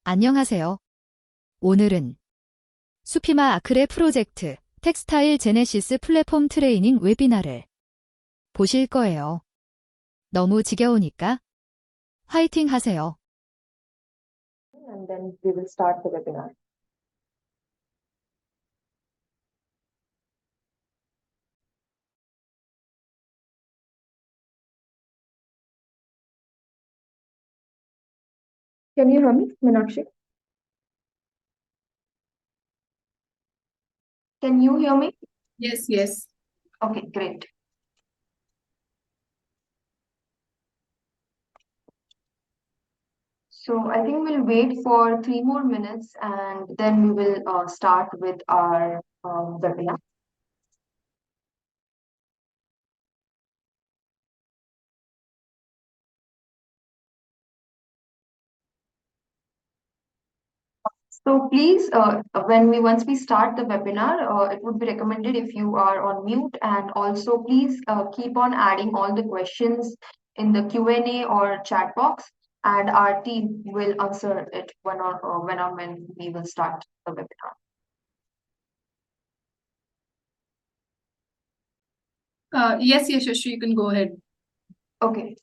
안녕하세요. 오늘은 수피마 아크레 프로젝트 텍스타일제네시스 플랫폼 트레이닝 웨비나를 보실 거예요. 너무 지겨우니까 화이팅 하세요. And then we will start the webinar. Can you hear me, Meenakshi? Can you hear me? Yes. Okay, great. So I think we'll wait for 3 more minutes and then we will start with our webinar. So please, once we start the webinar, it would be recommended if you are on mute, and also please keep on adding all the questions in the Q&A or chat box, and our team will answer it when we will start the webinar. Yes, Yashasvi, you can go ahead. Okay.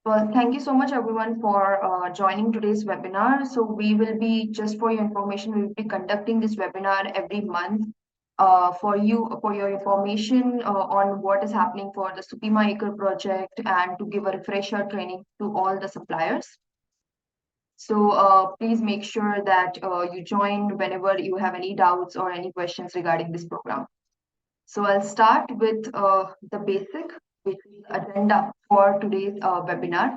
Well, thank you so much everyone for joining today's webinar. So we will be, just for your information, we will be conducting this webinar every month for your information on what is happening for the Supima AQRe project and to give a refresher training to all the suppliers. So please make sure that you join whenever you have any doubts or any questions regarding this program. So I'll start with the basic agenda for today's webinar.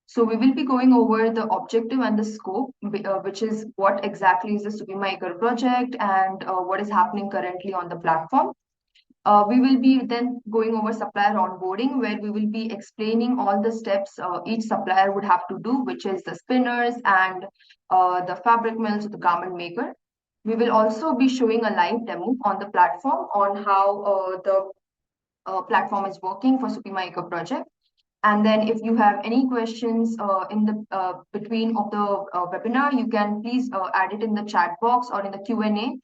So we will be going over the objective and the scope, which is what exactly is the Supima AQRe project and what is happening currently on the platform. We will be then going over supplier onboarding, where we will be explaining all the steps each supplier would have to do, which is the spinners and the fabric mills, the garment maker. We will also be showing a live demo on the platform on how the platform is working for Supima AQRe project. And then if you have any questions in the between of the webinar, you can please add it in the chat box or in the Q&A,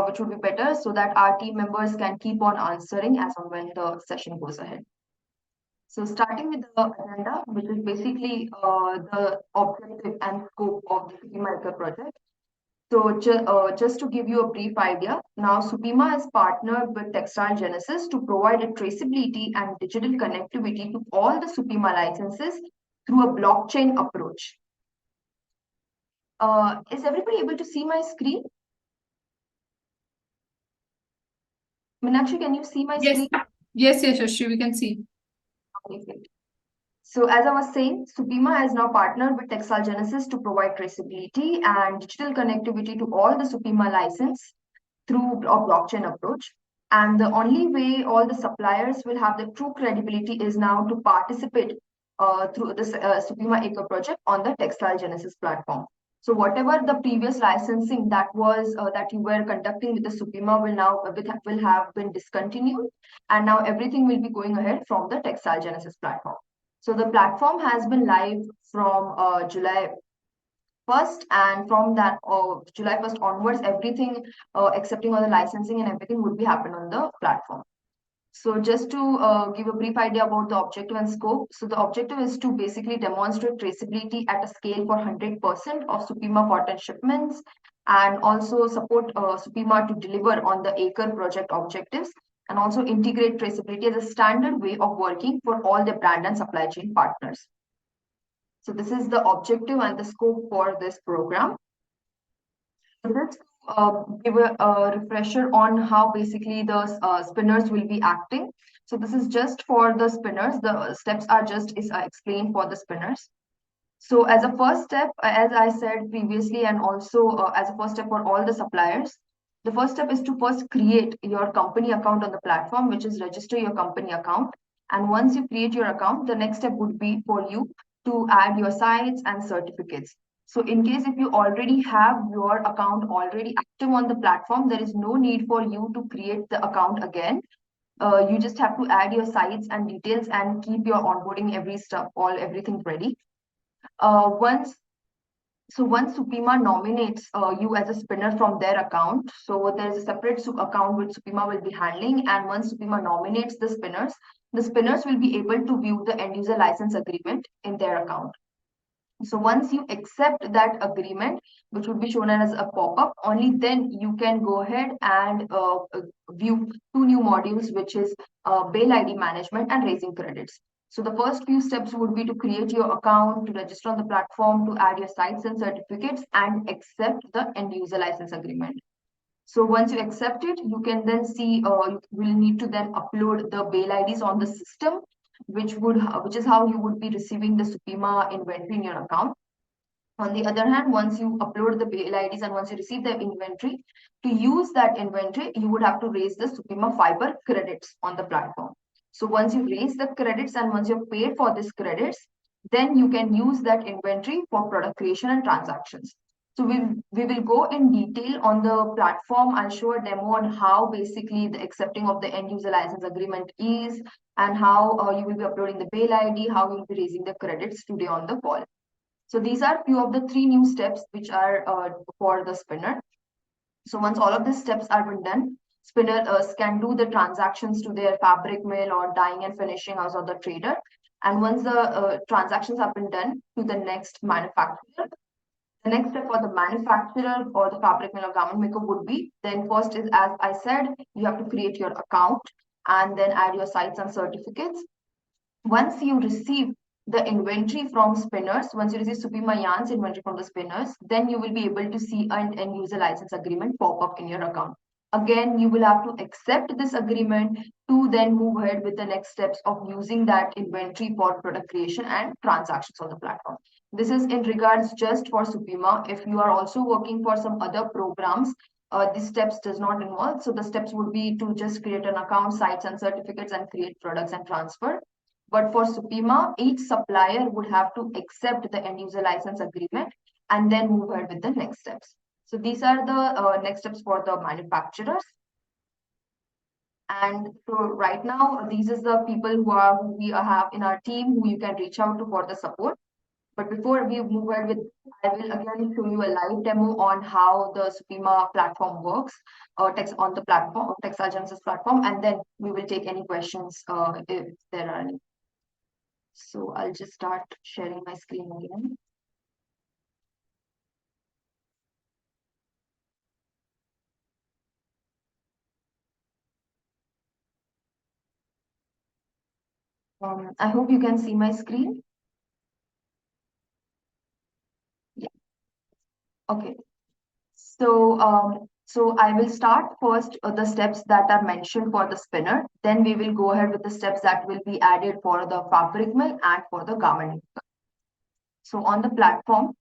which would be better, so that our team members can keep on answering as and when the session goes ahead. So starting with the agenda, which is basically the objective and scope of the Supima AQRe project. So just to give you a brief idea, now Supima has partnered with TextileGenesis to provide a traceability and digital connectivity to all the Supima licenses through a blockchain approach. Is everybody able to see my screen? Meenakshi, can you see my screen? Yes, Yashasvi, we can see. Okay. So as I was saying, Supima has now partnered with TextileGenesis to provide traceability and digital connectivity to all the Supima license through a blockchain approach. And the only way all the suppliers will have the true credibility is now to participate through this Supima AQRe project on the TextileGenesis platform. So whatever the previous licensing that was that you were conducting with the Supima will have been discontinued, and now everything will be going ahead from the TextileGenesis platform. So the platform has been live from July 1st, and from that July 1st onwards, everything excepting all the licensing and everything would be happen on the platform. So just to give a brief idea about the objective and scope. So the objective is to basically demonstrate traceability at a scale for 100% of Supima cotton shipments, and also support Supima to deliver on the AQRe project objectives, and also integrate traceability as a standard way of working for all the brand and supply chain partners. So this is the objective and the scope for this program. So let's give a refresher on how basically the spinners will be acting. So this is just for the spinners. The steps are just explained for the spinners. So as a first step, as I said previously, and also as a first step for all the suppliers, the first step is to first create your company account on the platform, which is register your company account. And once you create your account, the next step would be for you to add your sites and certificates. So in case if you already have your account already active on the platform, there is no need for you to create the account again. You just have to add your sites and details and keep your onboarding everything ready. Once So once Supima nominates you as a spinner from their account, so there's a separate account which Supima will be handling, and once Supima nominates the spinners will be able to view the end user license agreement in their account. So once you accept that agreement, which would be shown as a pop-up, only then you can go ahead and view two new modules, which is bail ID management and raising credits. So the first few steps would be to create your account, to register on the platform, to add your sites and certificates, and accept the end user license agreement. So once you accept it, you can then see, you will need to then upload the bail IDs on the system, which is how you would be receiving the Supima inventory in your account. On the other hand, once you upload the bail IDs and once you receive the inventory, to use that inventory, you would have to raise the Supima fiber credits on the platform. So once you raise the credits and once you've paid for these credits, then you can use that inventory for product creation and transactions. So we will go in detail on the platform. I'll show a demo on how basically the accepting of the end user license agreement is, and how you will be uploading the bail ID, how you will be raising the credits today on the call. So these are few of the 3 new steps which are for the spinner. So once all of these steps are been done, spinners can do the transactions to their fabric mill or dyeing and finishing house or the trader. And once the transactions have been done, to the next manufacturer. The next step for the manufacturer or the fabric mill or garment maker would be, then first is, as I said, you have to create your account and then add your sites and certificates. Once you receive the inventory from spinners, once you receive Supima yarns inventory from the spinners, then you will be able to see an end user license agreement pop up in your account. Again, you will have to accept this agreement to then move ahead with the next steps of using that inventory for product creation and transactions on the platform. This is in regards just for Supima. If you are also working for some other programs, these steps does not involve. So the steps would be to just create an account, sites and certificates, and create products and transfer. But for Supima, each supplier would have to accept the end user license agreement and then move ahead with the next steps. So these are the next steps for the manufacturers. And so right now, these are the people who we have in our team who you can reach out to for the support. But before we move ahead with, I will again show you a live demo on how the Supima platform works, on the platform, TextileGenesis platform, and then we will take any questions if there are any. So I'll just start sharing my screen again. I hope you can see my screen. Yeah. Okay. So so I will start first the steps that are mentioned for the spinner. Then we will go ahead with the steps that will be added for the fabric mill and for the garment. So on the platform,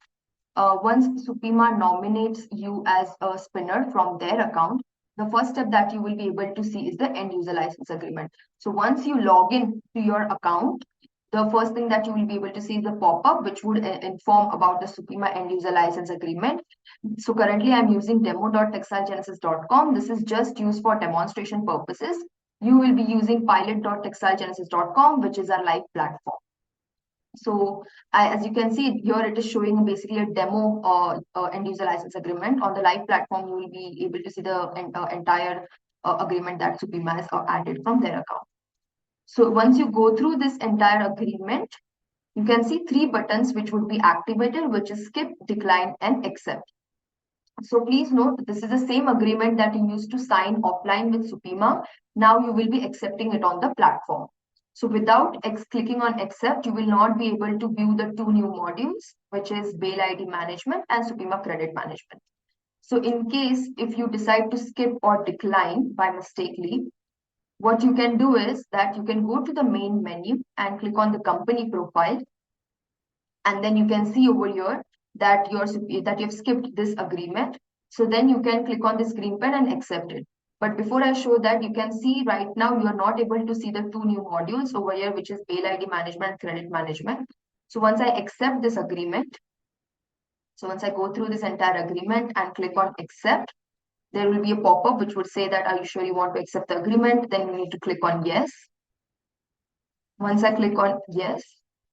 once Supima nominates you as a spinner from their account, the first step that you will be able to see is the end user license agreement. So once you log in to your account, the first thing that you will be able to see is the pop-up, which would inform about the Supima end user license agreement. So currently I'm using demo.textilegenesis.com. This is just used for demonstration purposes. You will be using pilot.textilegenesis.com, which is our live platform. So as you can see here, it is showing basically a demo end user license agreement. On the live platform, you will be able to see the entire agreement that Supima has added from their account. So once you go through this entire agreement, you can see 3 buttons which would be activated, which is skip, decline, and accept. So please note, this is the same agreement that you used to sign offline with Supima. Now you will be accepting it on the platform. So without clicking on accept, you will not be able to view the 2 new modules, which is bail ID management and Supima credit management. So in case if you decide to skip or decline by mistakenly, what you can do is that you can go to the main menu and click on the company profile. And then you can see over here that you've skipped this agreement. So then you can click on this green pen and accept it. But before I show that, you can see right now you are not able to see the 2 new modules over here, which is bail ID management and credit management. So once I accept this agreement, so once I go through this entire agreement and click on accept, there will be a pop-up which would say that, are you sure you want to accept the agreement? Then you need to click on yes. Once I click on yes,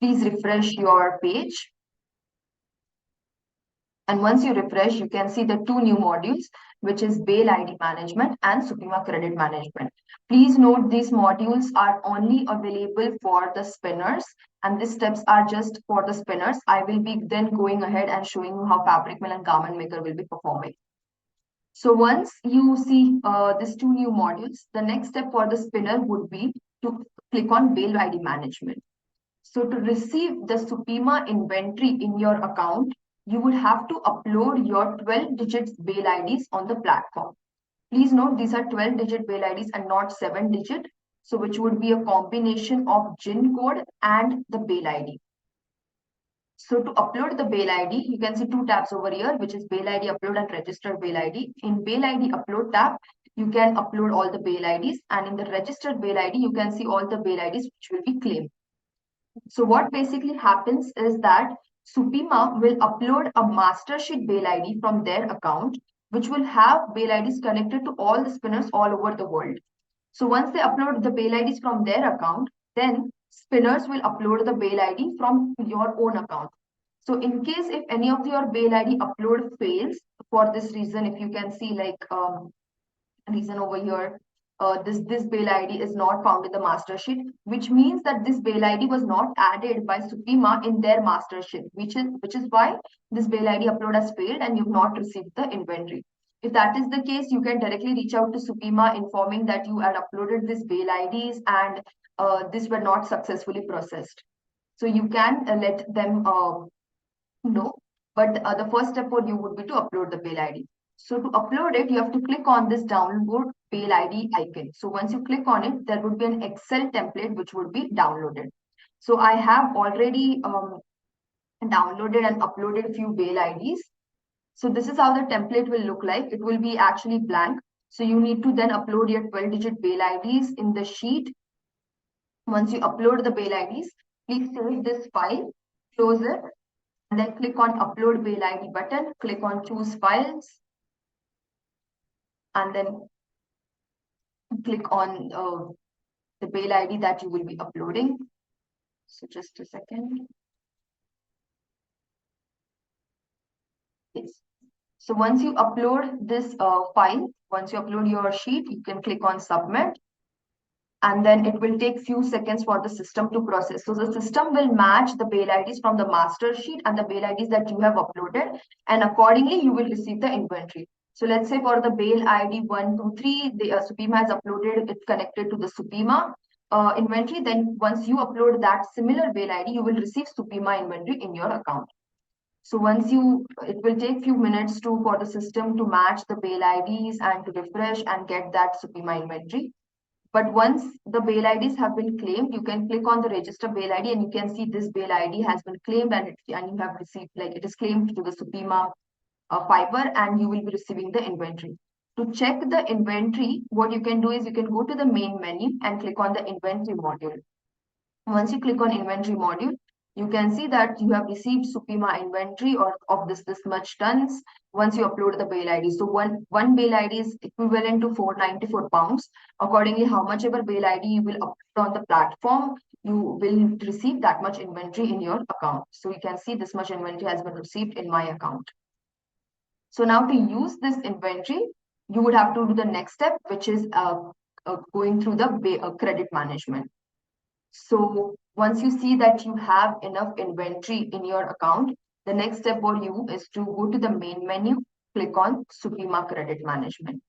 please refresh your page. And once you refresh, you can see the two new modules, which is Bail ID Management and Supima Credit Management. Please note these modules are only available for the spinners, and these steps are just for the spinners. I will be then going ahead and showing you how Fabric Mill and Garment Maker will be performing. So once you see these two new modules, the next step for the spinner would be to click on Bail ID Management. So to receive the Supima inventory in your account, you would have to upload your 12-digit bail IDs on the platform. Please note these are 12-digit bail IDs and not 7-digit, so which would be a combination of GIN code and the bail ID. So to upload the bail ID, you can see two tabs over here, which is Bail ID Upload and Registered Bail ID. In Bail ID Upload tab, you can upload all the bail IDs, and in the Registered Bail ID, you can see all the bail IDs which will be claimed. So what basically happens is that Supima will upload a master sheet bail ID from their account, which will have bail IDs connected to all the spinners all over the world. So once they upload the bail IDs from their account, then spinners will upload the bail ID from your own account. So in case if any of your bail ID upload fails for this reason, if you can see like reason over here, this bail ID is not found in the master sheet, which means that this bail ID was not added by Supima in their master sheet, which is why this bail ID upload has failed and you've not received the inventory. If that is the case, you can directly reach out to Supima informing that you had uploaded this bail IDs and this were not successfully processed. So you can let them know, but the first step for you would be to upload the bail ID. So to upload it, you have to click on this download bail ID icon. So once you click on it, there would be an Excel template which would be downloaded. So I have already downloaded and uploaded a few bail IDs. So this is how the template will look like. It will be actually blank. So you need to then upload your 12-digit bail IDs in the sheet. Once you upload the bail IDs, please save this file, close it, and then click on Upload Bail ID button, click on Choose Files, and then click on the bail ID that you will be uploading. So just a second. Yes. So once you upload this file, once you upload your sheet, you can click on Submit. And then it will take few seconds for the system to process. So the system will match the bail IDs from the master sheet and the bail IDs that you have uploaded, and accordingly you will receive the inventory. So let's say for the bail ID 123, the Supima has uploaded it connected to the Supima inventory. Then once you upload that similar bail ID, you will receive Supima inventory in your account. So once it will take few minutes for the system to match the bail IDs and to refresh and get that Supima inventory. But once the bail IDs have been claimed, you can click on the register bail ID and you can see this bail ID has been claimed and you have received, like it is claimed to the Supima fiber, and you will be receiving the inventory. To check the inventory, what you can do is you can go to the main menu and click on the inventory module. Once you click on inventory module, you can see that you have received Supima inventory or of this much tons once you upload the bail ID. So one bail ID is equivalent to 494 pounds. Accordingly, how much ever bail ID you will upload on the platform, you will receive that much inventory in your account. So you can see this much inventory has been received in my account. So now to use this inventory, you would have to do the next step, which is going through the credit management. So once you see that you have enough inventory in your account, the next step for you is to go to the main menu, click on Supima Credit Management.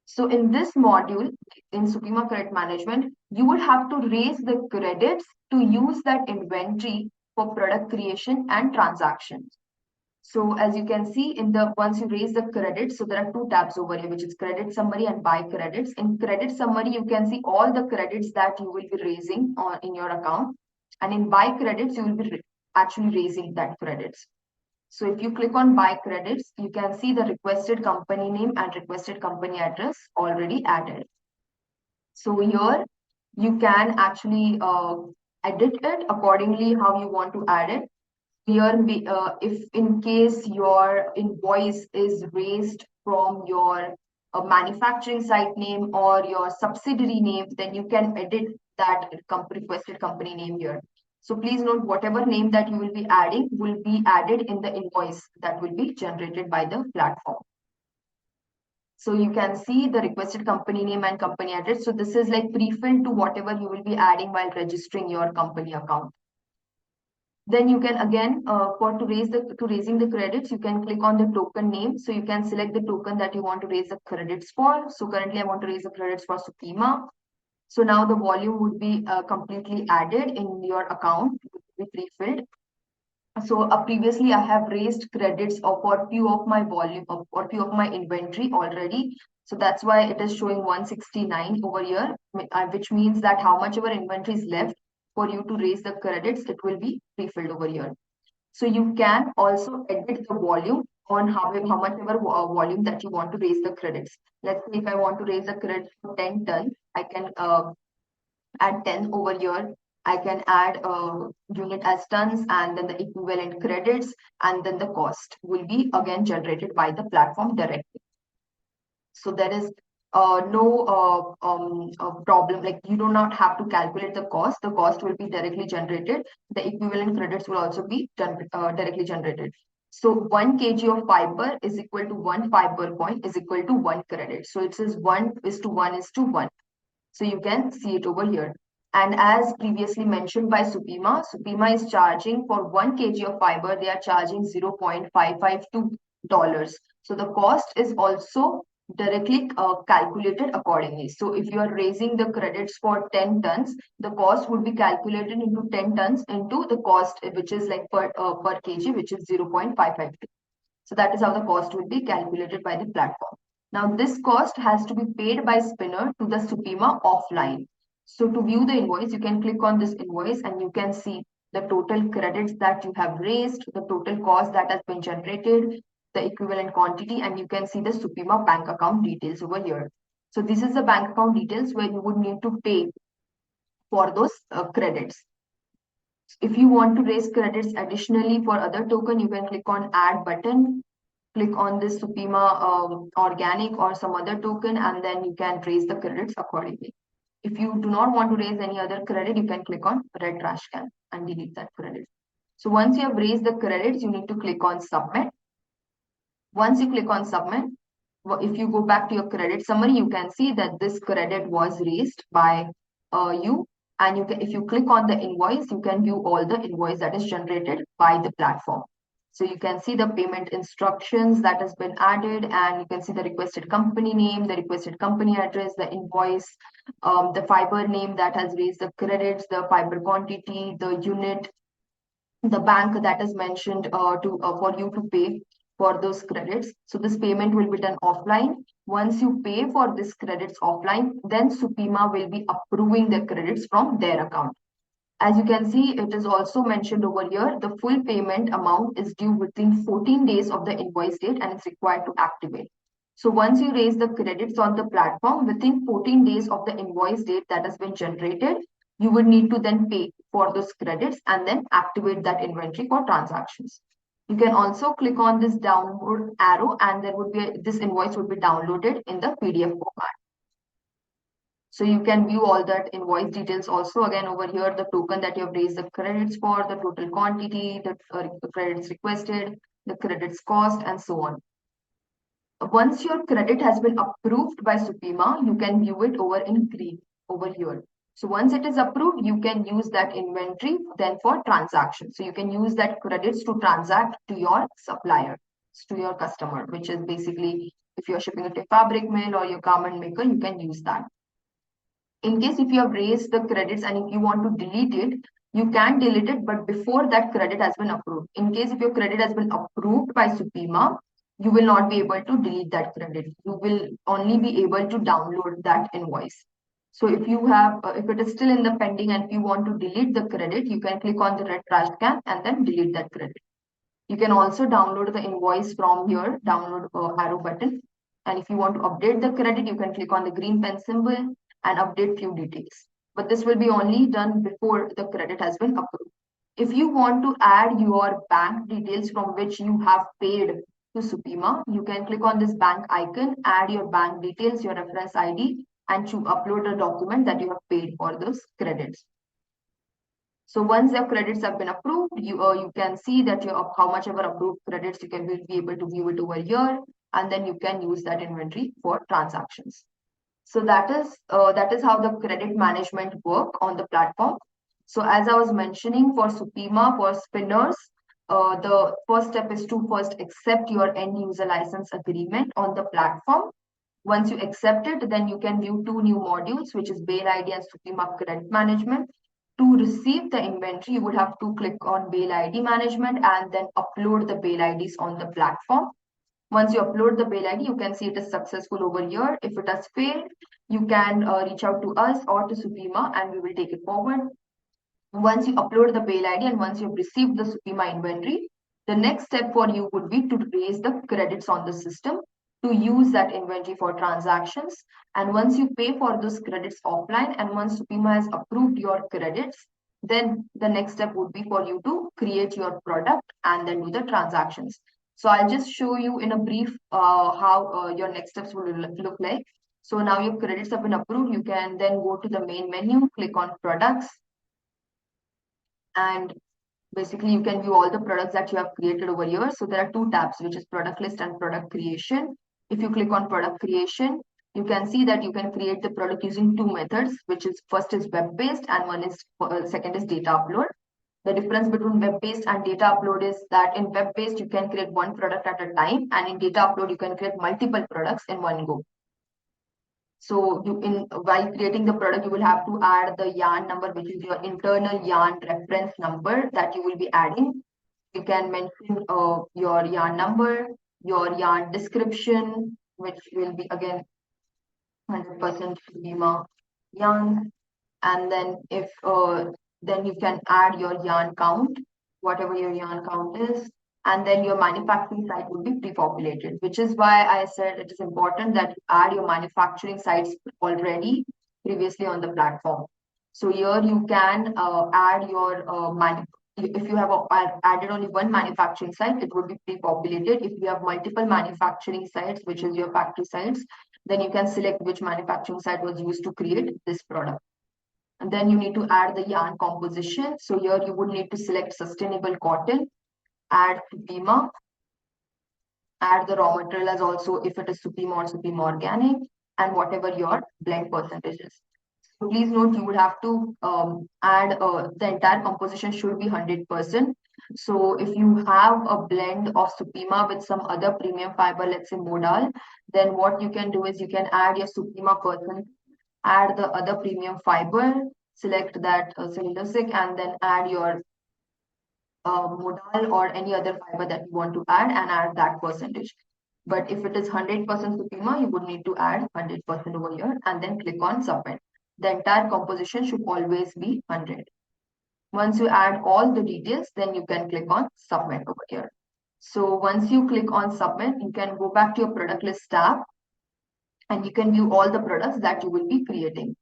So in this module, in Supima Credit Management, you would have to raise the credits to use that inventory for product creation and transactions. So as you can see once you raise the credits, so there are two tabs over here, which is credit summary and buy credits. In credit summary, you can see all the credits that you will be raising in your account. And in buy credits, you will be actually raising that credits. So if you click on buy credits, you can see the requested company name and requested company address already added. So here you can actually edit it accordingly how you want to add it. Here, if in case your invoice is raised from your manufacturing site name or your subsidiary name, then you can edit that requested company name here. So please note whatever name that you will be adding will be added in the invoice that will be generated by the platform. So you can see the requested company name and company address. So this is like pre-filled to whatever you will be adding while registering your company account. Then you can again, to raising the credits, you can click on the token name. So you can select the token that you want to raise the credits for. So currently I want to raise the credits for Supima. So now the volume would be completely added in your account, it would be pre-filled. So previously I have raised credits for few of my volume or few of my inventory already. So that's why it is showing 169 over here, which means that how much of our inventory is left for you to raise the credits, it will be pre-filled over here. So you can also edit the volume on how much ever volume that you want to raise the credits. Let's say if I want to raise the credits for 10 tons, I can add 10 over here. I can add a unit as tons and then the equivalent credits, and then the cost will be again generated by the platform directly. So there is no problem, like you do not have to calculate the cost. The cost will be directly generated. The equivalent credits will also be directly generated. So 1 kg of fiber is equal to 1 fiber point is equal to 1 credit. So it says 1:1:1. So you can see it over here. And as previously mentioned by Supima, Supima is charging for 1 kg of fiber, they are charging $0.552. So the cost is also directly calculated accordingly. So if you are raising the credits for 10 tons, the cost would be calculated into 10 tons into the cost, which is like per kg, which is 0.552. So that is how the cost would be calculated by the platform. Now this cost has to be paid by spinner to the Supima offline. So to view the invoice, you can click on this invoice and you can see the total credits that you have raised, the total cost that has been generated, the equivalent quantity, and you can see the Supima bank account details over here. So this is the bank account details where you would need to pay for those credits. If you want to raise credits additionally for other token, you can click on add button, click on this Supima organic or some other token, and then you can raise the credits accordingly. If you do not want to raise any other credit, you can click on red trash can and delete that credit. So once you have raised the credits, you need to click on submit. Once you click on submit, if you go back to your credit summary, you can see that this credit was raised by you. And you can, if you click on the invoice, you can view all the invoice that is generated by the platform. So you can see the payment instructions that has been added, and you can see the requested company name, the requested company address, the invoice, the fiber name that has raised the credits, the fiber quantity, the unit, the bank that is mentioned for you to pay for those credits. So this payment will be done offline. Once you pay for this credits offline, then Supima will be approving the credits from their account. As you can see, it is also mentioned over here, the full payment amount is due within 14 days of the invoice date and it's required to activate. So once you raise the credits on the platform, within 14 days of the invoice date that has been generated, you would need to then pay for those credits and then activate that inventory for transactions. You can also click on this download arrow and there would be this invoice would be downloaded in the PDF format. So you can view all that invoice details also again over here, the token that you have raised the credits for, the total quantity, the credits requested, the credits cost, and so on. Once your credit has been approved by Supima, you can view it over in green over here. So once it is approved, you can use that inventory then for transaction. So you can use that credits to transact to your supplier, to your customer, which is basically if you're shipping it to a fabric mill or your garment maker, you can use that. In case if you have raised the credits and if you want to delete it, you can delete it, but before that credit has been approved. In case if your credit has been approved by Supima, you will not be able to delete that credit. You will only be able to download that invoice. So if you have, if it is still in the pending and if you want to delete the credit, you can click on the red trash can and then delete that credit. You can also download the invoice from here, download arrow button. And if you want to update the credit, you can click on the green pen symbol and update few details. But this will be only done before the credit has been approved. If you want to add your bank details from which you have paid to Supima, you can click on this bank icon, add your bank details, your reference ID, and to upload a document that you have paid for those credits. So once your credits have been approved, you can see that how much ever approved credits you can be able to view it over here, and then you can use that inventory for transactions. So that is how the credit management work on the platform. So as I was mentioning, for Supima, for spinners, the first step is to first accept your end user license agreement on the platform. Once you accept it, then you can view two new modules, which is Bale ID and Supima Credit Management. To receive the inventory, you would have to click on Bale ID Management and then upload the Bale IDs on the platform. Once you upload the Bale ID, you can see it is successful over here. If it has failed, you can reach out to us or to Supima and we will take it forward. Once you upload the Bale ID and once you've received the Supima inventory, the next step for you would be to raise the credits on the system to use that inventory for transactions. And once you pay for those credits offline and once Supima has approved your credits, then the next step would be for you to create your product and then do the transactions. So I'll just show you in a brief how your next steps will look like. So now your credits have been approved. You can then go to the main menu, click on products, and basically you can view all the products that you have created over here. So there are two tabs, which is product list and product creation. If you click on product creation, you can see that you can create the product using two methods, which is first is web-based and second is data upload. The difference between web-based and data upload is that in web-based, you can create one product at a time, and in data upload, you can create multiple products in one go. So while creating the product, you will have to add the yarn number, which is your internal yarn reference number that you will be adding. You can mention your yarn number, your yarn description, which will be again 100% Supima yarn. And then then you can add your yarn count, whatever your yarn count is. And then your manufacturing site will be pre-populated, which is why I said it is important that you add your manufacturing sites already previously on the platform. So here you can add your if you have added only one manufacturing site, it would be pre-populated. If you have multiple manufacturing sites, which is your factory sites, then you can select which manufacturing site was used to create this product. And then you need to add the yarn composition. So here you would need to select sustainable cotton, add Supima, add the raw material as also if it is Supima or Supima organic, and whatever your blend percentage is. So please note you would have to add the entire composition should be 100%. So if you have a blend of Supima with some other premium fiber, let's say modal, then what you can do is you can add your Supima percent, add the other premium fiber, select that cellulosic, and then add your modal or any other fiber that you want to add and add that percentage. But if it is 100% Supima, you would need to add 100% over here and then click on submit. The entire composition should always be 100. Once you add all the details, then you can click on submit over here. So once you click on submit, you can go back to your product list tab and you can view all the products that you will be creating.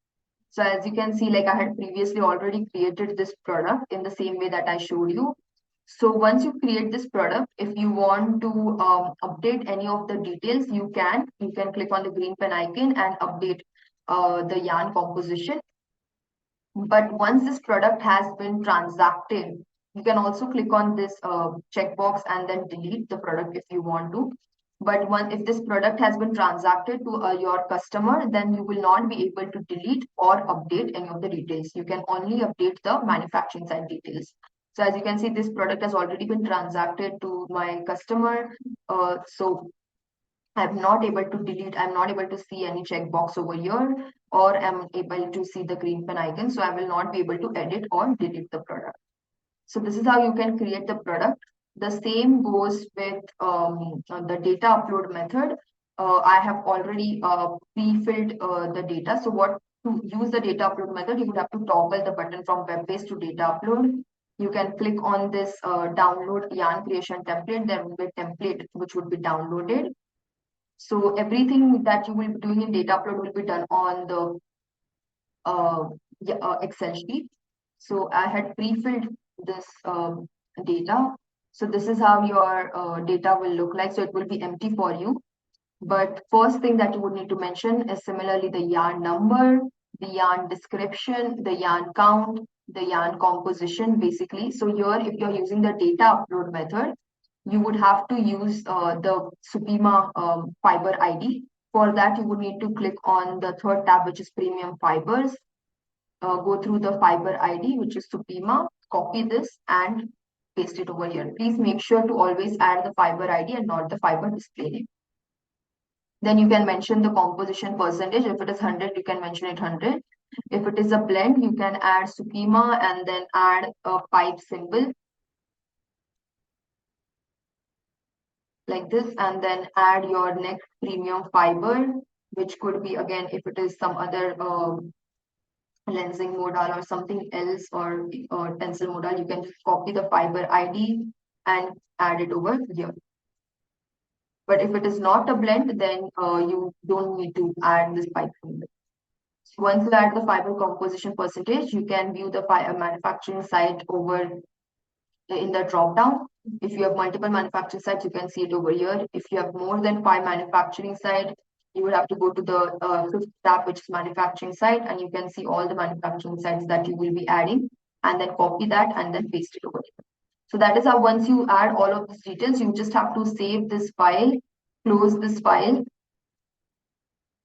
So as you can see, like I had previously already created this product in the same way that I showed you. So once you create this product, if you want to update any of the details, you can click on the green pen icon and update the yarn composition. But once this product has been transacted, you can also click on this checkbox and then delete the product if you want to. But if this product has been transacted to your customer, then you will not be able to delete or update any of the details. You can only update the manufacturing side details. So as you can see, this product has already been transacted to my customer. So I'm not able to delete, I'm not able to see any checkbox over here, or I'm able to see the green pen icon. So I will not be able to edit or delete the product. So this is how you can create the product. The same goes with the data upload method. I have already pre-filled the data. So to use the data upload method, you would have to toggle the button from web-based to data upload. You can click on this download yarn creation template, there will be a template which would be downloaded. So everything that you will be doing in data upload will be done on the Excel sheet. So I had pre-filled this data. So this is how your data will look like. So it will be empty for you. But first thing that you would need to mention is similarly the yarn number, the yarn description, the yarn count, the yarn composition basically. So here, if you're using the data upload method, you would have to use the Supima fiber ID. For that, you would need to click on the third tab, which is premium fibers. Go through the fiber ID, which is Supima, copy this and paste it over here. Please make sure to always add the fiber ID and not the fiber display name. Then you can mention the composition percentage. If it is 100, you can mention it 100. If it is a blend, you can add Supima and then add a pipe symbol like this, and then add your next premium fiber, which could be, again, if it is some other lensing modal or something else, or pencil modal, you can just copy the fiber ID and add it over here. But if it is not a blend, then you don't need to add this pipe symbol. So once you add the fiber composition percentage, you can view the manufacturing site over in the drop down. If you have multiple manufacturing sites, you can see it over here. If you have more than 5 manufacturing sites, you would have to go to the fifth tab, which is manufacturing site, and you can see all the manufacturing sites that you will be adding, and then copy that and then paste it over here. So that is how, once you add all of these details, you just have to save this file, close this file,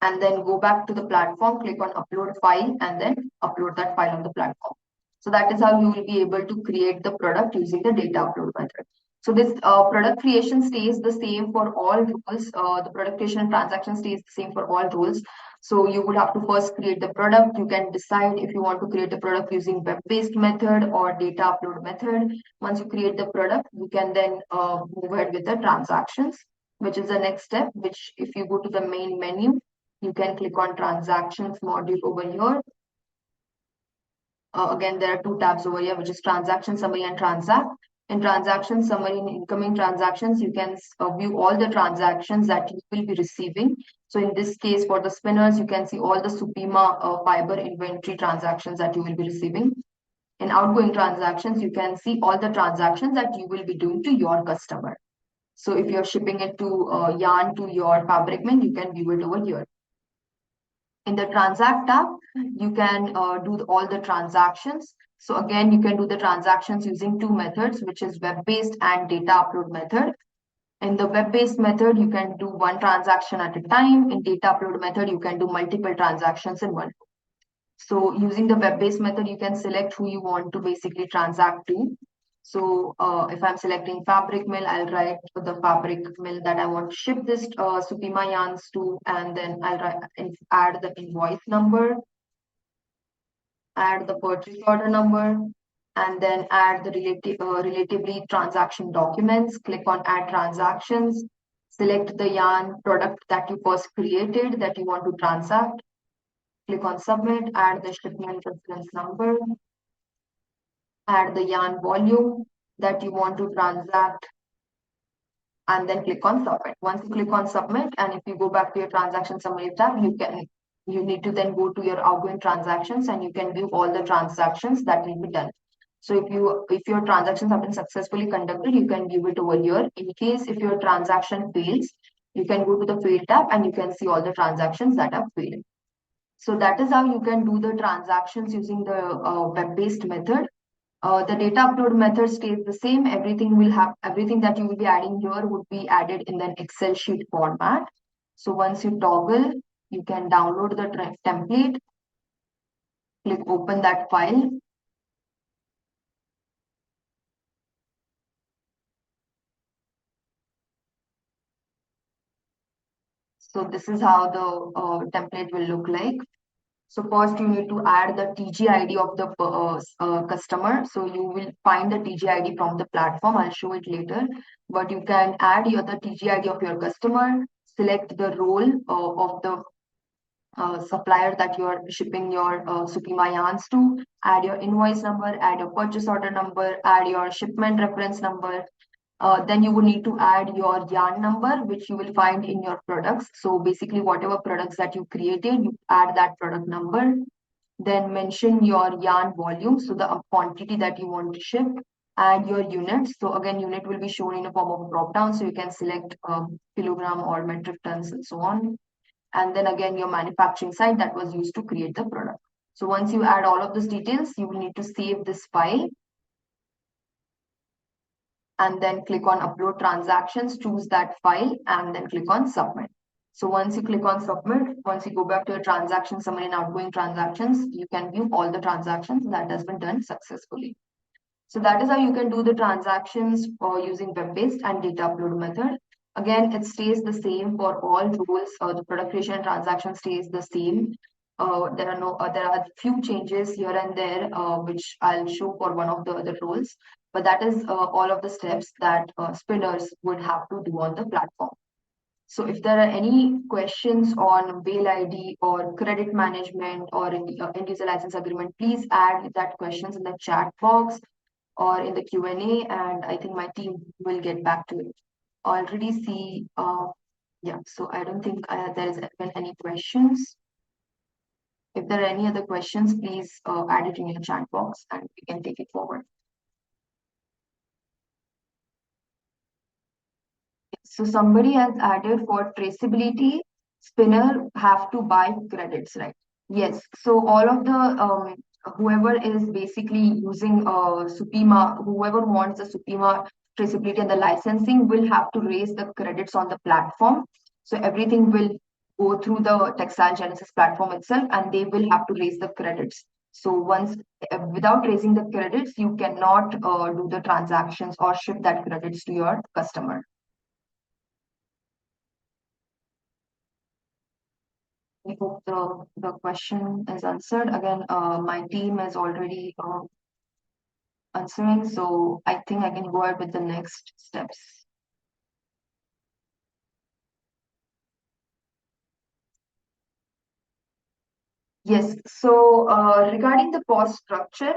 and then go back to the platform, click on upload file, and then upload that file on the platform. So that is how you will be able to create the product using the data upload method. So this product creation stays the same for all roles. The product creation and transaction stays the same for all roles. So you would have to first create the product. You can decide if you want to create a product using web-based method or data upload method. Once you create the product, you can then move ahead with the transactions, which is the next step, which if you go to the main menu, you can click on transactions module over here. Again, there are 2 tabs over here, which is transaction summary and transact. In transaction summary, in incoming transactions, you can view all the transactions that you will be receiving. So in this case, for the spinners, you can see all the Supima fiber inventory transactions that you will be receiving. In outgoing transactions, you can see all the transactions that you will be doing to your customer. So if you're shipping it to yarn to your fabric mill, you can view it over here. In the transact tab, you can do all the transactions. So again, you can do the transactions using 2 methods, which is web-based and data upload method. In the web-based method, you can do 1 transaction at a time. In data upload method, you can do multiple transactions in one. So using the web-based method, you can select who you want to basically transact to. So if I'm selecting fabric mill, I'll write the fabric mill that I want to ship this Supima yarns to, and then I'll add the invoice number, add the purchase order number, and then add the relatively transaction documents. Click on add transactions, select the yarn product that you first created that you want to transact. Click on submit, add the shipment reference number, add the yarn volume that you want to transact, and then click on submit. Once you click on submit, and if you go back to your transaction summary tab, you need to then go to your outgoing transactions, and you can view all the transactions that will be done. So if your transactions have been successfully conducted, you can view it over here. In case if your transaction fails, you can go to the fail tab and you can see all the transactions that have failed. So that is how you can do the transactions using the web-based method. The data upload method stays the same. Everything that you will be adding here would be added in an Excel sheet format. So once you toggle, you can download the template, click open that file. So this is how the template will look like. So first you need to add the TG ID of the customer. So you will find the TG ID from the platform. I'll show it later. But you can add the TG ID of your customer, select the role of the supplier that you're shipping your Supima yarns to, add your invoice number, add your purchase order number, add your shipment reference number. Then you will need to add your yarn number, which you will find in your products. So basically, whatever products that you created, you add that product number. Then mention your yarn volume, so the quantity that you want to ship. Add your units. So again, unit will be shown in a form of a drop down. So you can select kilogram or metric tons and so on. And then again, your manufacturing site that was used to create the product. So once you add all of those details, you will need to save this file and then click on upload transactions, choose that file and then click on submit. So once you click on submit, once you go back to your transaction summary and outgoing transactions, you can view all the transactions that has been done successfully. So that is how you can do the transactions using web-based and data upload method. Again, it stays the same for all rules. The product creation and transaction stays the same. There are few changes here and there, which I'll show for one of the other roles. But that is all of the steps that spinners would have to do on the platform. So if there are any questions on Bail ID or credit management or end user license agreement, please add that questions in the chat box or in the Q&A, and I think my team will get back to it. I already see, yeah, so I don't think there has been any questions. If there are any other questions, please add it in your chat box and we can take it forward. So somebody has added for traceability, spinner have to buy credits, right? Yes. So all of the whoever is basically using Supima, whoever wants the Supima traceability and the licensing will have to raise the credits on the platform. So everything will go through the TextileGenesis platform itself, and they will have to raise the credits. So once without raising the credits, you cannot do the transactions or ship that credits to your customer. I hope the question is answered. Again, my team is already answering, so I think I can go ahead with the next steps. Yes, so regarding the cost structure,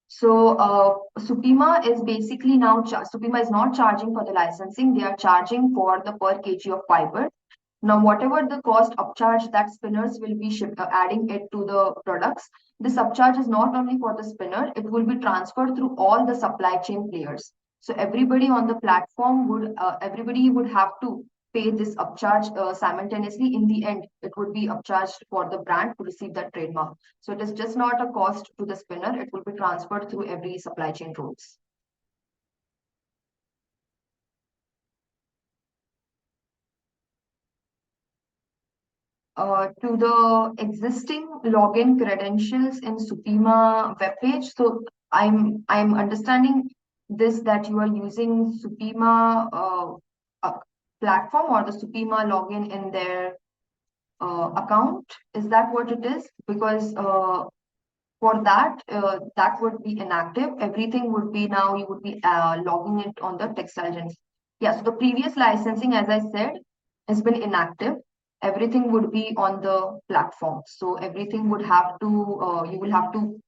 so Supima is basically now, Supima is not charging for the licensing, they are charging for the per kg of fiber. Now, whatever the cost upcharge that spinners will be adding it to the products, this upcharge is not only for the spinner, it will be transferred through all the supply chain players. So everybody on the platform would have to pay this upcharge simultaneously. In the end, it would be upcharged for the brand to receive that trademark. So it is just not a cost to the spinner, it will be transferred through every supply chain routes. To the existing login credentials in Supima webpage. So I'm understanding this that you are using Supima platform or the Supima login in their account. Is that what it is? Because for that, that would be inactive. Everything would be now, you would be logging it on the TextileGenesis. Yeah, so the previous licensing, as I said, has been inactive. Everything would be on the platform. So everything would have to, you will have to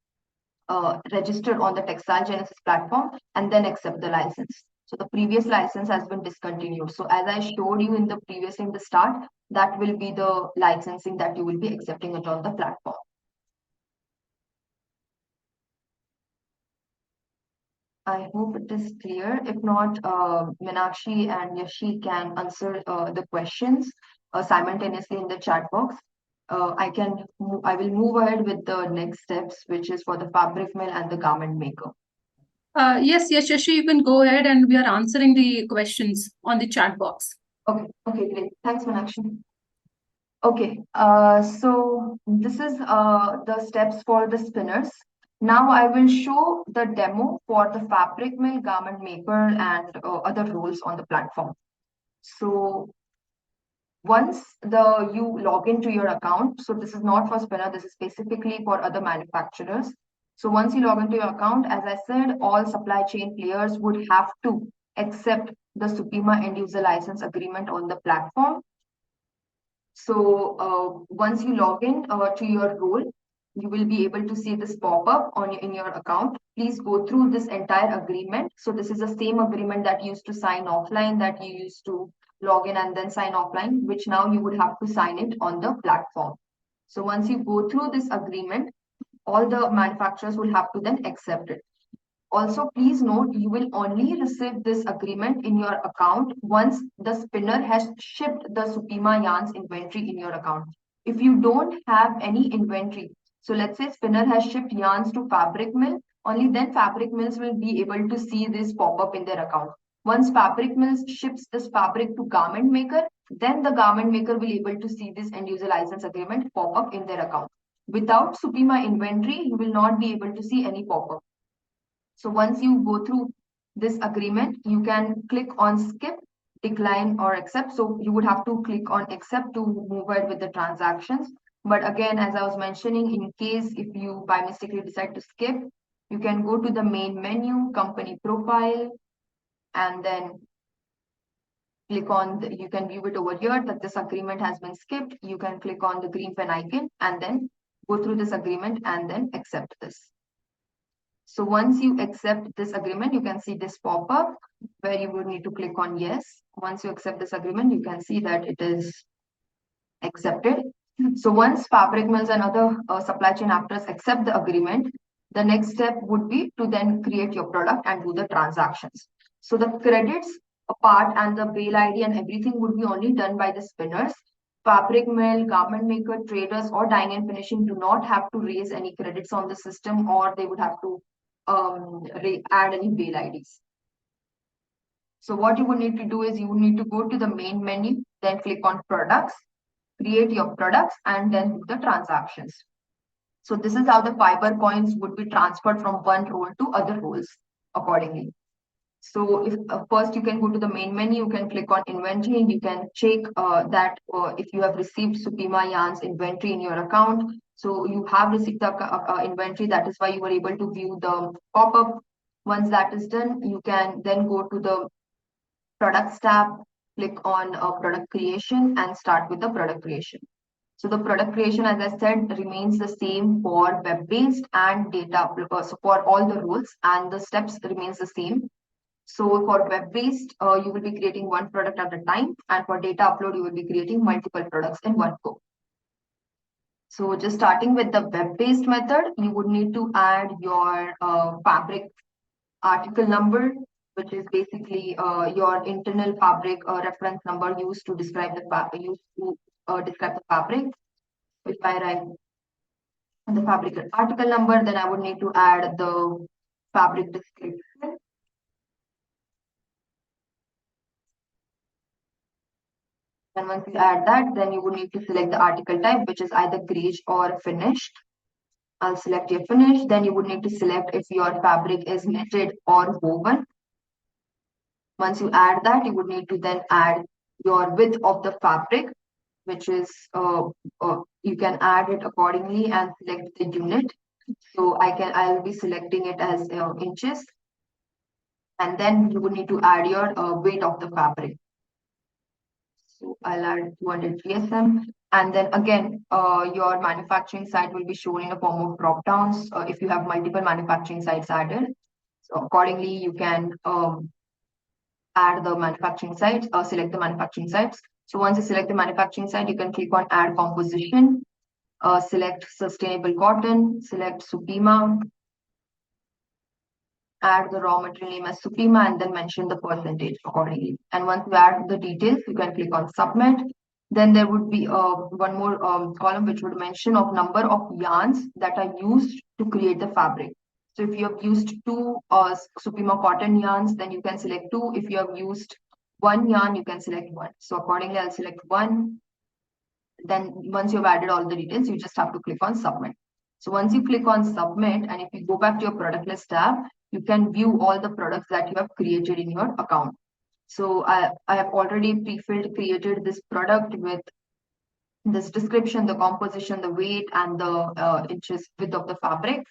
register on the TextileGenesis platform and then accept the license. So the previous license has been discontinued. So as I showed you in the start, that will be the licensing that you will be accepting it on the platform. I hope it is clear. If not, Meenakshi and Yashi can answer the questions simultaneously in the chat box. I will move ahead with the next steps, which is for the fabric mill and the garment maker. Yes, Shashi, you can go ahead and we are answering the questions on the chat box. Okay, great. Thanks, Meenakshi. Okay, so this is the steps for the spinners. Now I will show the demo for the fabric mill, garment maker, and other roles on the platform. So once you log into your account, so this is not for spinner, this is specifically for other manufacturers. So once you log into your account, as I said, all supply chain players would have to accept the Supima end user license agreement on the platform. So once you log in to your role, you will be able to see this pop-up in your account. Please go through this entire agreement. So this is the same agreement that you used to sign offline, that you used to log in and then sign offline, which now you would have to sign it on the platform. So once you go through this agreement, all the manufacturers will have to then accept it. Also, please note, you will only receive this agreement in your account once the spinner has shipped the Supima yarns inventory in your account. If you don't have any inventory, So let's say spinner has shipped yarns to fabric mill. Only then fabric mills will be able to see this pop-up in their account. Once fabric mills ships this fabric to garment maker, then the garment maker will be able to see this end user license agreement pop up in their account. Without Supima inventory, you will not be able to see any pop-up. So once you go through this agreement, you can click on skip, decline, or accept. So you would have to click on accept to move ahead with the transactions. But again, as I was mentioning, in case if you by mistakenly decide to skip, you can go to the main menu, company profile, and then click on you can view it over here that this agreement has been skipped. You can click on the green pen icon and then go through this agreement and then accept this. So once you accept this agreement, you can see this pop up where you would need to click on yes. Once you accept this agreement, you can see that it is accepted. So once fabric mills and other supply chain actors accept the agreement, the next step would be to then create your product and do the transactions. So the credits part and the bale ID and everything would be only done by the spinners. Fabric mill, garment maker, traders, or dyeing and finishing do not have to raise any credits on the system, or they would have to add any bale IDs. So what you would need to do is you would need to go to the main menu, then click on products, create your products, and then do the transactions. So this is how the fiber coins would be transferred from one role to other roles accordingly. So if first you can go to the main menu, you can click on inventory, and you can check that if you have received Supima yarns inventory in your account. So you have received the inventory, that is why you were able to view the pop-up. Once that is done, you can then go to the products tab, click on product creation and start with the product creation. So the product creation, as I said, remains the same for web-based and data, so for all the roles, and the steps remains the same. So for web-based, you will be creating one product at a time, and for data upload, you will be creating multiple products in one go. So just starting with the web-based method, you would need to add your fabric article number, which is basically your internal fabric reference number used to describe the fabric. If I write the fabric article number, then I would need to add the fabric description. And once you add that, then you would need to select the article type, which is either greige or finished. I'll select your finish. Then you would need to select if your fabric is knitted or woven. Once you add that, you would need to then add your width of the fabric, which is you can add it accordingly and select the unit. So I'll be selecting it as inches. And then you would need to add your weight of the fabric. So I'll add 200 GSM. And then again, your manufacturing site will be shown in a form of drop downs if you have multiple manufacturing sites added. So accordingly, you can add the manufacturing sites or select the manufacturing sites. So once you select the manufacturing site, you can click on add composition, select sustainable cotton, select Supima, add the raw material name as Supima, and then mention the percentage accordingly. And once you add the details, you can click on submit. Then there would be one more column which would mention of number of yarns that are used to create the fabric. So if you have used 2 Supima cotton yarns, then you can select 2. If you have used 1 yarn, you can select 1. So accordingly, I'll select 1. Then once you've added all the details, you just have to click on submit. So once you click on submit, and if you go back to your product list tab, you can view all the products that you have created in your account. So I have already pre-filled created this product with this description, the composition, the weight, and the inches width of the fabric.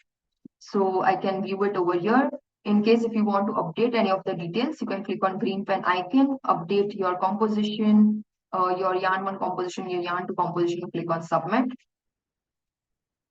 So I can view it over here. In case if you want to update any of the details, you can click on green pen icon, update your composition, your yarn 1 composition, your yarn 2 composition, click on submit.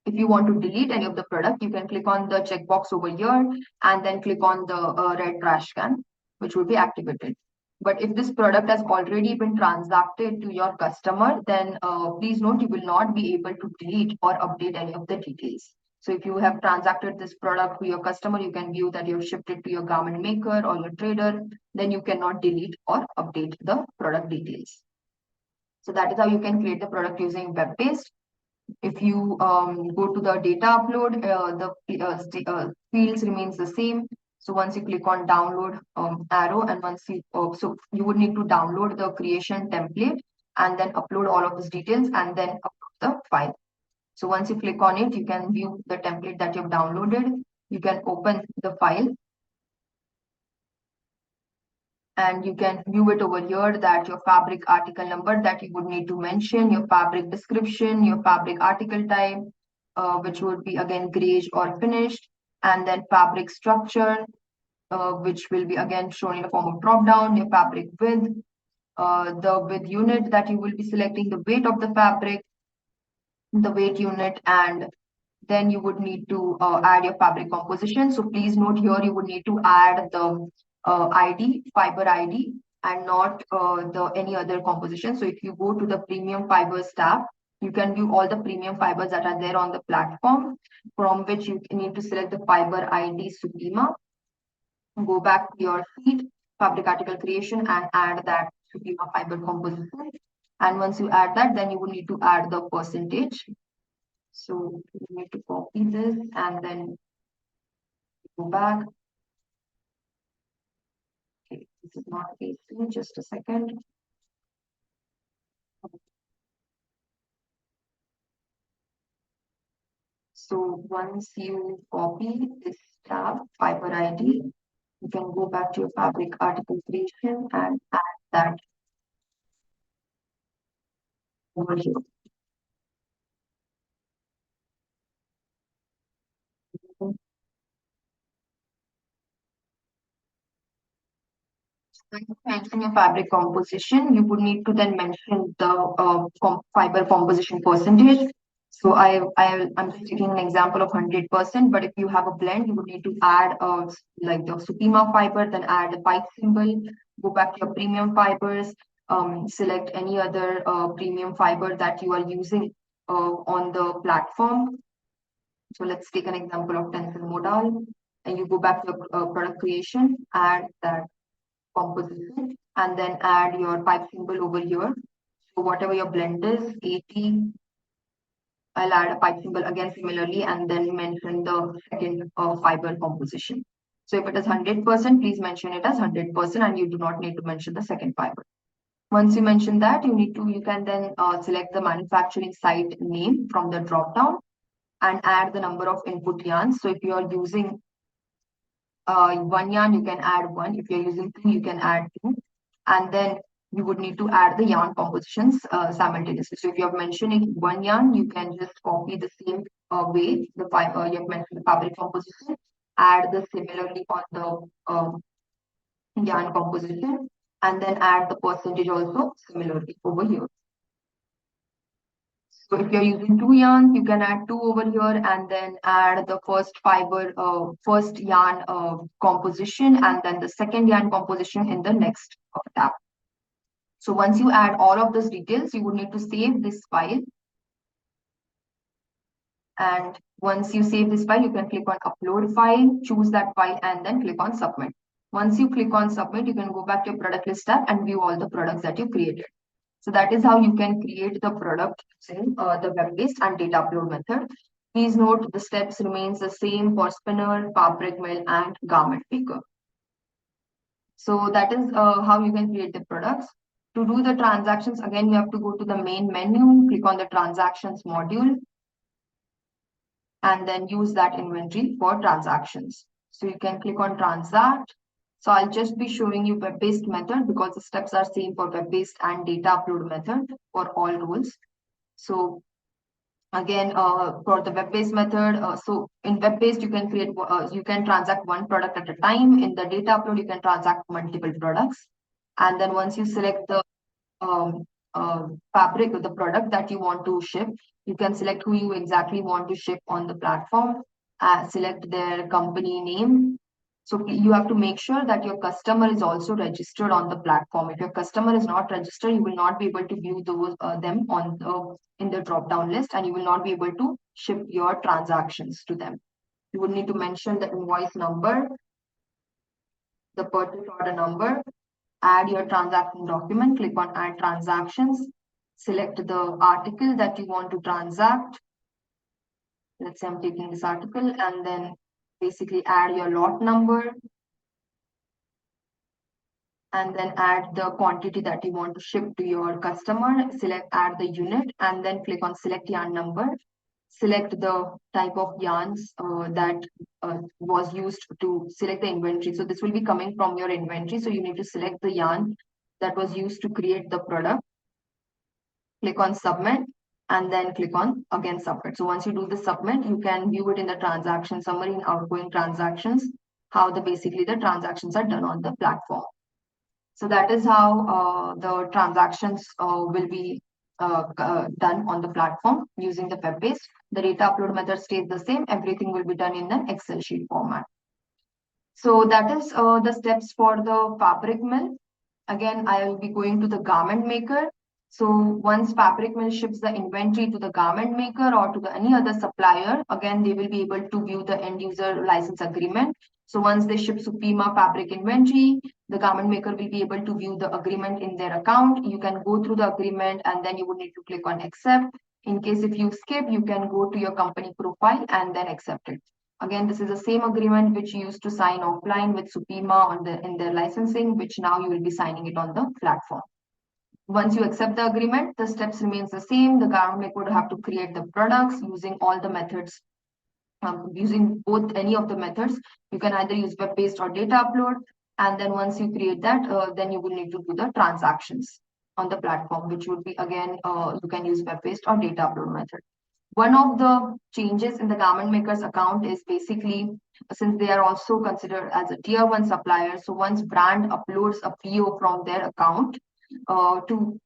If you want to delete any of the product, you can click on the checkbox over here and then click on the red trash can, which will be activated. But if this product has already been transacted to your customer, then please note you will not be able to delete or update any of the details. So if you have transacted this product to your customer, you can view that you've shipped it to your garment maker or your trader, then you cannot delete or update the product details. So that is how you can create the product using web-based. If you go to the data upload, the fields remains the same. So once you click on download arrow, and once you so you would need to download the creation template and then upload all of these details and then upload the file. So once you click on it, you can view the template that you've downloaded. You can open the file and you can view it over here, that your fabric article number that you would need to mention, your fabric description, your fabric article type, which would be again greige or finished, and then fabric structure, which will be again shown in the form of drop down, your fabric width, the width unit that you will be selecting, the weight of the fabric, the weight unit, and then you would need to add your fabric composition. So please note here, you would need to add the ID, fiber ID, and not the any other composition. So if you go to the premium fibers tab, you can view all the premium fibers that are there on the platform, from which you need to select the fiber ID Supima. Go back to your feed, fabric article creation, and add that Supima fiber composition. And once you add that, then you will need to add the percentage. So you need to copy this and then go back. Okay, this is not pasting, just a second. So once you copy this tab, fiber ID, you can go back to your fabric article creation and add that over here. When you mention your fabric composition, you would need to then mention the fiber composition percentage. So I'm just taking an example of 100%, but if you have a blend, you would need to add like the Supima fiber, then add the pipe symbol, go back to your premium fibers, select any other premium fiber that you are using on the platform. So let's take an example of tensile modal, and you go back to your product creation, add that composition, and then add your pipe symbol over here. So whatever your blend is, 80, I'll add a pipe symbol again similarly, and then mention the second fiber composition. So if it is 100%, please mention it as 100%, and you do not need to mention the second fiber. Once you mention that, you can then select the manufacturing site name from the drop down and add the number of input yarns. So if you are using one yarn, you can add one. If you're using two, you can add two. And then you would need to add the yarn compositions simultaneously. So if you're mentioning one yarn, you can just copy the same way, the fiber, you have mentioned the fabric composition, add the similarly on the yarn composition, and then add the percentage also similarly over here. So if you're using two yarns, you can add two over here and then add the first fiber, first yarn composition, and then the second yarn composition in the next tab. So once you add all of those details, you would need to save this file. And once you save this file, you can click on upload file, choose that file, and then click on submit. Once you click on submit, you can go back to your product list tab and view all the products that you created. So that is how you can create the product using the web-based and data upload method. Please note the steps remains the same for spinner, fabric mill, and garment maker. So that is how you can create the products. To do the transactions, again, you have to go to the main menu, click on the transactions module, and then use that inventory for transactions. So you can click on transact. So I'll just be showing you web-based method because the steps are same for web-based and data upload method for all roles. So again, for the web-based method, so in web-based, you can transact one product at a time. In the data upload, you can transact multiple products. And then once you select the fabric or the product that you want to ship, you can select who you exactly want to ship on the platform, select their company name. So you have to make sure that your customer is also registered on the platform. If your customer is not registered, you will not be able to view those them on in the drop-down list, and you will not be able to ship your transactions to them. You would need to mention the invoice number, the purchase order number, add your transaction document, click on add transactions, select the article that you want to transact. Let's say I'm taking this article, and then basically add your lot number, and then add the quantity that you want to ship to your customer. Add the unit, and then click on select yarn number. Select the type of yarns that was used to select the inventory. So this will be coming from your inventory. So you need to select the yarn that was used to create the product. Click on submit, and then click on again submit. So once you do the submit, you can view it in the transaction summary in outgoing transactions, how basically the transactions are done on the platform. So that is how the transactions will be done on the platform using the web-based. The data upload method stays the same. Everything will be done in an Excel sheet format. So that is the steps for the fabric mill. Again, I will be going to the garment maker. So once fabric mill ships the inventory to the garment maker or to any other supplier, again, they will be able to view the end user license agreement. So once they ship Supima fabric inventory, the garment maker will be able to view the agreement in their account. You can go through the agreement, and then you would need to click on accept. In case if you skip, you can go to your company profile and then accept it. Again, this is the same agreement which you used to sign offline with Supima in their licensing, which now you will be signing it on the platform. Once you accept the agreement, the steps remains the same. The garment maker would have to create the products using all the methods. Using both any of the methods, you can either use web-based or data upload. And then once you create that, then you will need to do the transactions on the platform, which would be again, you can use web-based or data upload method. One of the changes in the garment maker's account is basically, since they are also considered as a tier 1 supplier, so once brand uploads a PO from their account to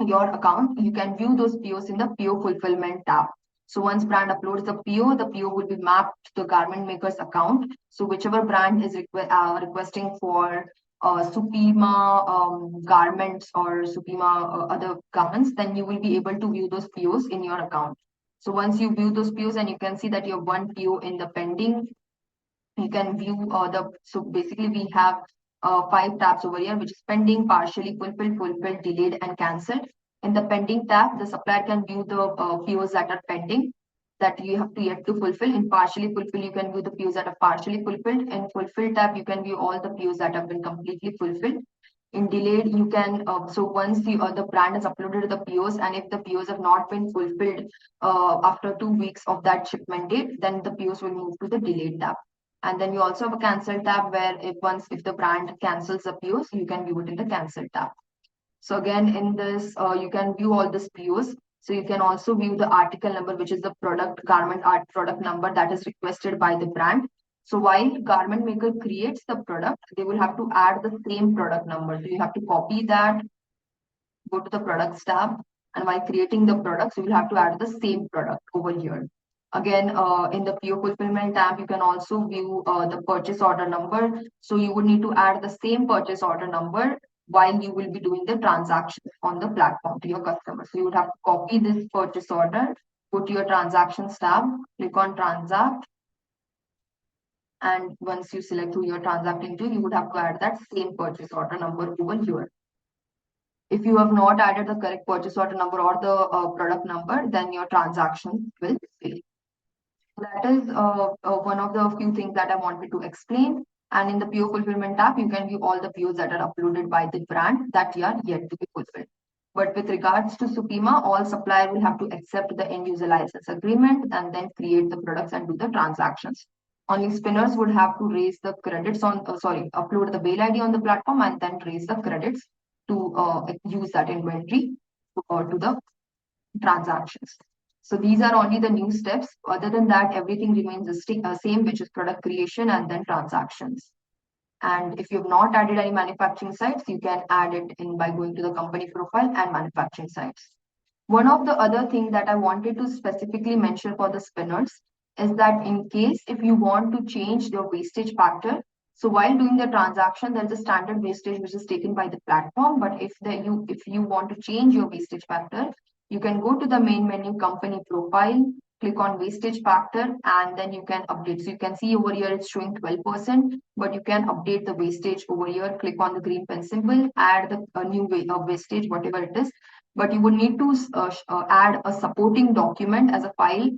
your account, you can view those POs in the PO fulfillment tab. So once brand uploads the PO will be mapped to the garment maker's account. So whichever brand is requesting for Supima garments or Supima other garments, then you will be able to view those POs in your account. So once you view those POs and you can see that you have one PO in the pending, you can view so basically we have 5 tabs over here, which is pending, partially fulfilled, fulfilled, delayed, and cancelled. In the pending tab, the supplier can view the POs that are pending that you have yet to fulfill. In partially fulfilled, you can view the POs that are partially fulfilled. In fulfilled tab, you can view all the POs that have been completely fulfilled. In delayed, you can, so once the brand has uploaded the POs, and if the POs have not been fulfilled after 2 weeks of that shipment date, then the POs will move to the delayed tab. And then you also have a cancel tab where if the brand cancels the POs, you can view it in the cancel tab. So again, in this, you can view all these POs. So you can also view the article number, which is the garment art product number that is requested by the brand. So while garment maker creates the product, they will have to add the same product number. So you have to copy that, go to the products tab, and while creating the products, you will have to add the same product over here. Again, in the PO fulfillment tab, you can also view the purchase order number. So you would need to add the same purchase order number while you will be doing the transaction on the platform to your customer. So you would have to copy this purchase order, go to your transactions tab, click on transact. And once you select who you're transacting to, you would have to add that same purchase order number over here. If you have not added the correct purchase order number or the product number, then your transaction will fail. That is one of the few things that I wanted to explain. And in the PO fulfillment tab, you can view all the POs that are uploaded by the brand that are yet to be fulfilled. But with regards to Supima, all supplier will have to accept the end user license agreement and then create the products and do the transactions. Only spinners would have to raise the credits upload the bail ID on the platform and then raise the credits to use that inventory to the transactions. So these are only the new steps. Other than that, everything remains the same, which is product creation and then transactions. And if you have not added any manufacturing sites, you can add it in by going to the company profile and manufacturing sites. One of the other things that I wanted to specifically mention for the spinners is that in case if you want to change your wastage factor, so while doing the transaction, there's a standard wastage which is taken by the platform. But if you want to change your wastage factor, you can go to the main menu, company profile, click on wastage factor, and then you can update. So you can see over here it's showing 12%, but you can update the wastage over here. Click on the green pen symbol, add the new wastage, whatever it is, but you would need to add a supporting document as a file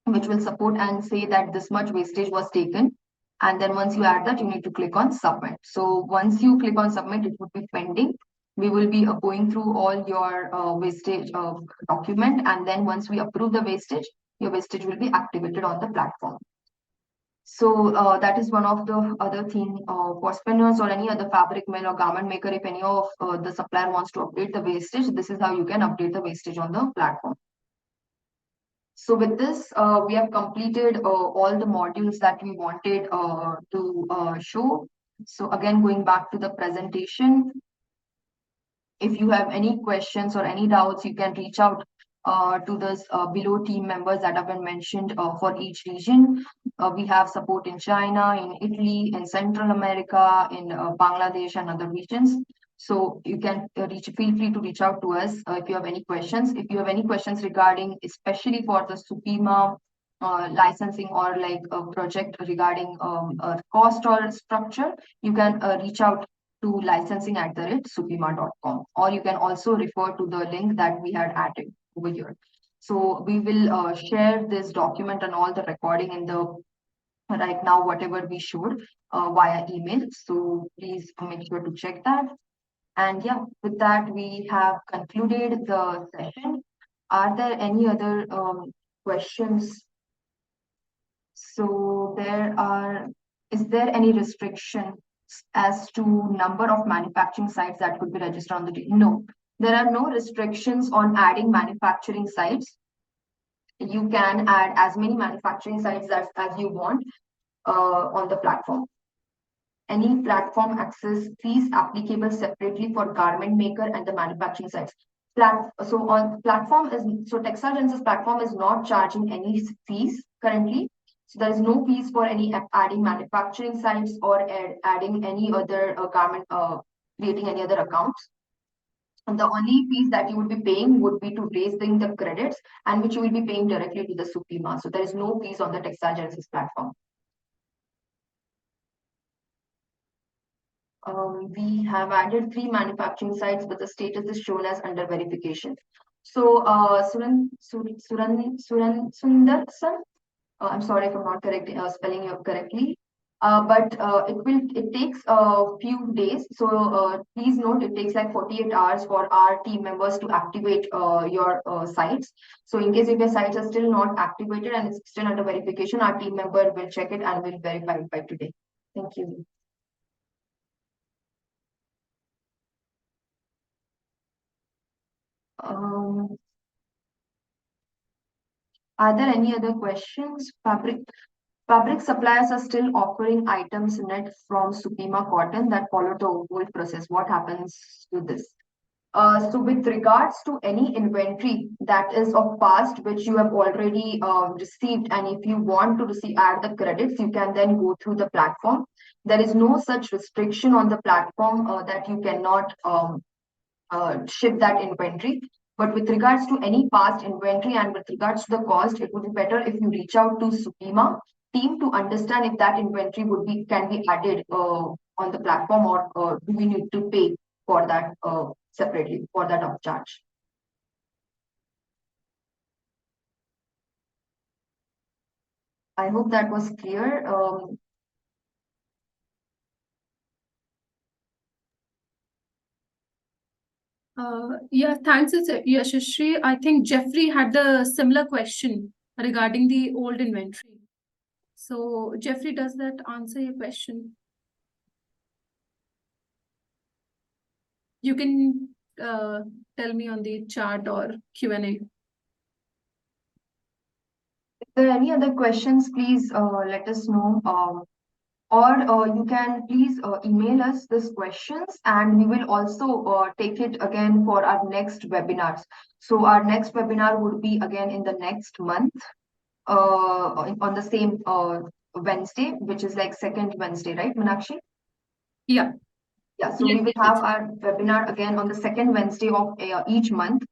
which will support and say that this much wastage was taken. And then once you add that, you need to click on submit. So once you click on submit, it would be pending. We will be going through all your wastage document. And then once we approve the wastage, your wastage will be activated on the platform. So that is one of the other thing for spinners or any other fabric mill or garment maker. If any of the supplier wants to update the wastage, this is how you can update the wastage on the platform. So with this, we have completed all the modules that we wanted to show. So again, going back to the presentation, if you have any questions or any doubts, you can reach out to the below team members that have been mentioned for each region. We have support in China, in Italy, in Central America, in Bangladesh and other regions. So you can feel free to reach out to us if you have any questions. If you have any questions regarding, especially for the Supima licensing or like a project regarding cost or structure, you can reach out to licensing@supima.com, or you can also refer to the link that we had added over here. So we will share this document and all the recording in the right now, whatever we showed via email. So please make sure to check that. And yeah, with that, we have concluded the session. Are there any other questions? So is there any restriction as to number of manufacturing sites that could be registered on the day? No, there are no restrictions on adding manufacturing sites. You can add as many manufacturing sites as you want on the platform. Any platform access fees applicable separately for garment maker and the manufacturing sites. So on platform TextileGenesis platform is not charging any fees currently. So there is no fees for any adding manufacturing sites or adding any other garment, creating any other accounts. And the only fees that you would be paying would be to raising the credits, and which you will be paying directly to the Supima. So there is no fees on the TextileGenesis platform. We have added 3 manufacturing sites, but the status is shown as under verification. So Sundarsan, I'm sorry if I'm not spelling you correctly, but it takes a few days. So please note, it takes like 48 hours for our team members to activate your sites. So in case if your sites are still not activated and it's still under verification, our team member will check it and will verify it by today. Thank you. Are there any other questions? Fabric suppliers are still offering items net from Supima cotton that follow the old process. What happens to this? So with regards to any inventory that is of past, which you have already received, and if you want to add the credits, you can then go through the platform. There is no such restriction on the platform that you cannot ship that inventory. But with regards to any past inventory and with regards to the cost, it would be better if you reach out to Supima team to understand if that inventory can be added on the platform, or do we need to pay for that separately for that upcharge. I hope that was clear. Yeah, thanks, Yashashri. I think Jeffrey had the similar question regarding the old inventory. So, Jeffrey, does that answer your question? You can tell me on the chat or Q&A. If there are any other questions, please let us know. Or you can please email us these questions, and we will also take it again for our next webinars. So our next webinar would be again in the next month on the same Wednesday, which is like second Wednesday, right, Meenakshi? Yeah. Yeah, so we will have our webinar again on the second Wednesday of each month.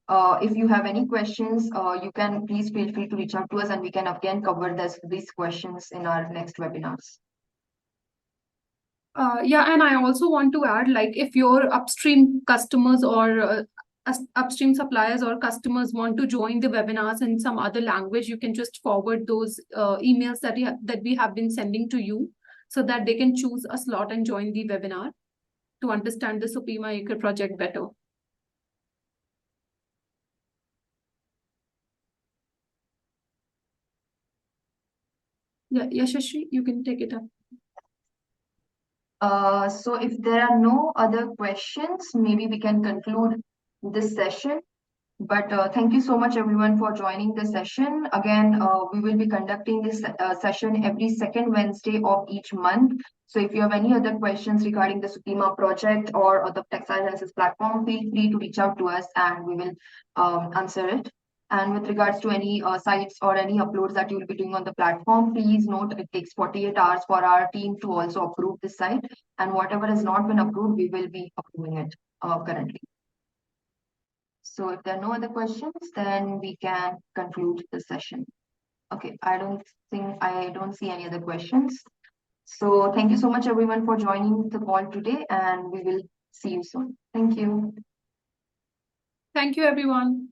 If you have any questions, you can please feel free to reach out to us, and we can again cover these questions in our next webinars. Yeah, and I also want to add, like, if your upstream customers or upstream suppliers or customers want to join the webinars in some other language, you can just forward those emails that we have been sending to you so that they can choose a slot and join the webinar to understand the Supima AQRe project better. Yeah, Yashashri, you can take it up. So if there are no other questions, maybe we can conclude this session. But thank you so much everyone for joining the session. Again, we will be conducting this session every second Wednesday of each month. So if you have any other questions regarding the Supima project or the TextileGenesis platform, feel free to reach out to us and we will answer it. And with regards to any sites or any uploads that you will be doing on the platform, please note it takes 48 hours for our team to also approve this site. And whatever has not been approved, we will be approving it currently. So if there are no other questions, then we can conclude the session. Okay, I don't see any other questions. So thank you so much everyone for joining the call today and we will see you soon. Thank you. Thank you, everyone.